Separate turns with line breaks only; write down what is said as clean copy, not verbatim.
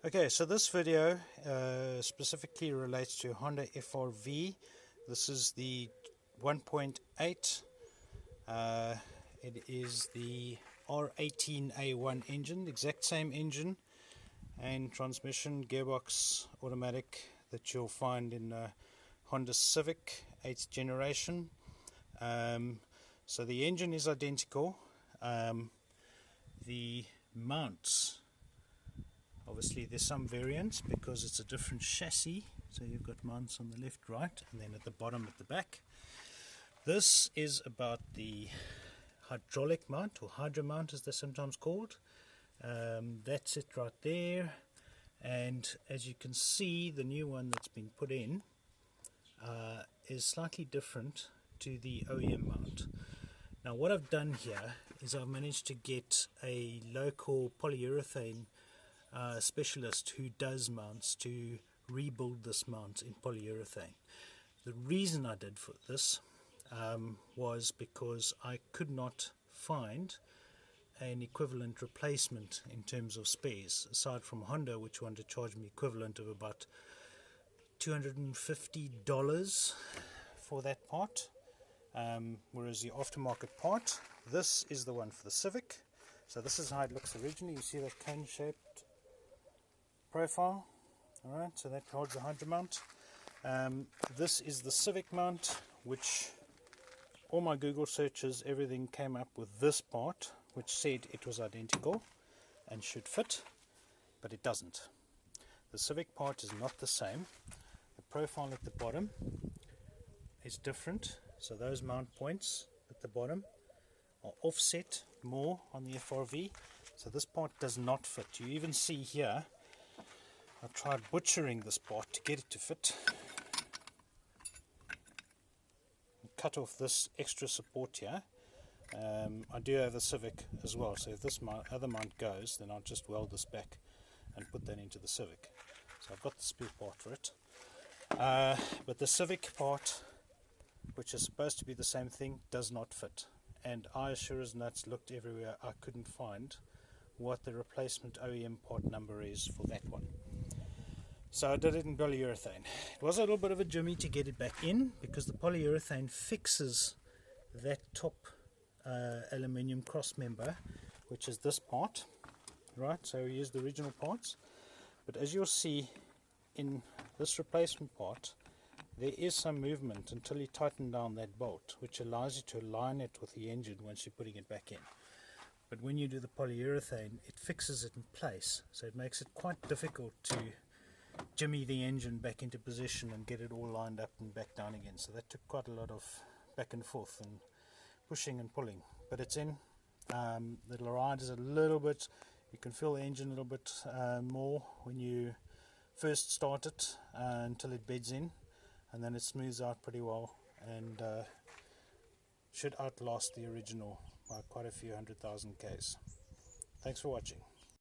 Okay, so this video specifically relates to Honda Frv. This is the 1.8. It is the R18A1 engine, the exact same engine and transmission, gearbox, automatic that you'll find in Honda Civic 8th generation. So the engine is identical. The mounts, obviously there's some variance because it's a different chassis, so you've got mounts on the left, right, and then at the bottom at the back. This is about the hydraulic mount, or hydromount as they're sometimes called. That's it right there, and as you can see, the new one that's been put in is slightly different to the OEM mount. Now what I've done here is I've managed to get a local polyurethane specialist who does mounts to rebuild this mount in polyurethane. The reason I did for this was because I could not find an equivalent replacement in terms of spares, aside from Honda, which wanted to charge me equivalent of about $250 for that part, whereas the aftermarket part, this is the one for the Civic. So this is how it looks originally. You see that cone shaped profile. Alright, so that holds the hydro mount. This is the Civic mount, which all my Google searches, everything came up with this part, which said it was identical and should fit, but it doesn't. The Civic part is not the same. The profile at the bottom is different, so those mount points at the bottom are offset more on the Frv, so this part does not fit. You even see here, I've tried butchering this part to get it to fit. Cut off this extra support here. I do have a Civic as well, so if this other mount goes, then I'll just weld this back and put that into the Civic. So I've got the spare part for it. But the Civic part, which is supposed to be the same thing, does not fit. And I sure as nuts looked everywhere. I couldn't find what the replacement OEM part number is for that one. So I did it in polyurethane. It was a little bit of a jimmy to get it back in because the polyurethane fixes that top aluminium cross member, which is this part, right? So here's the original parts, but as you'll see in this replacement part, there is some movement until you tighten down that bolt, which allows you to align it with the engine once you're putting it back in. But when you do the polyurethane, it fixes it in place, so it makes it quite difficult to jimmy the engine back into position and get it all lined up and back down again. So that took quite a lot of back and forth and pushing and pulling, but it's in. The ride is a little bit, you can feel the engine a little bit more when you first start it until it beds in, and then it smooths out pretty well and should outlast the original by quite a few 100,000 Ks. Thanks for watching.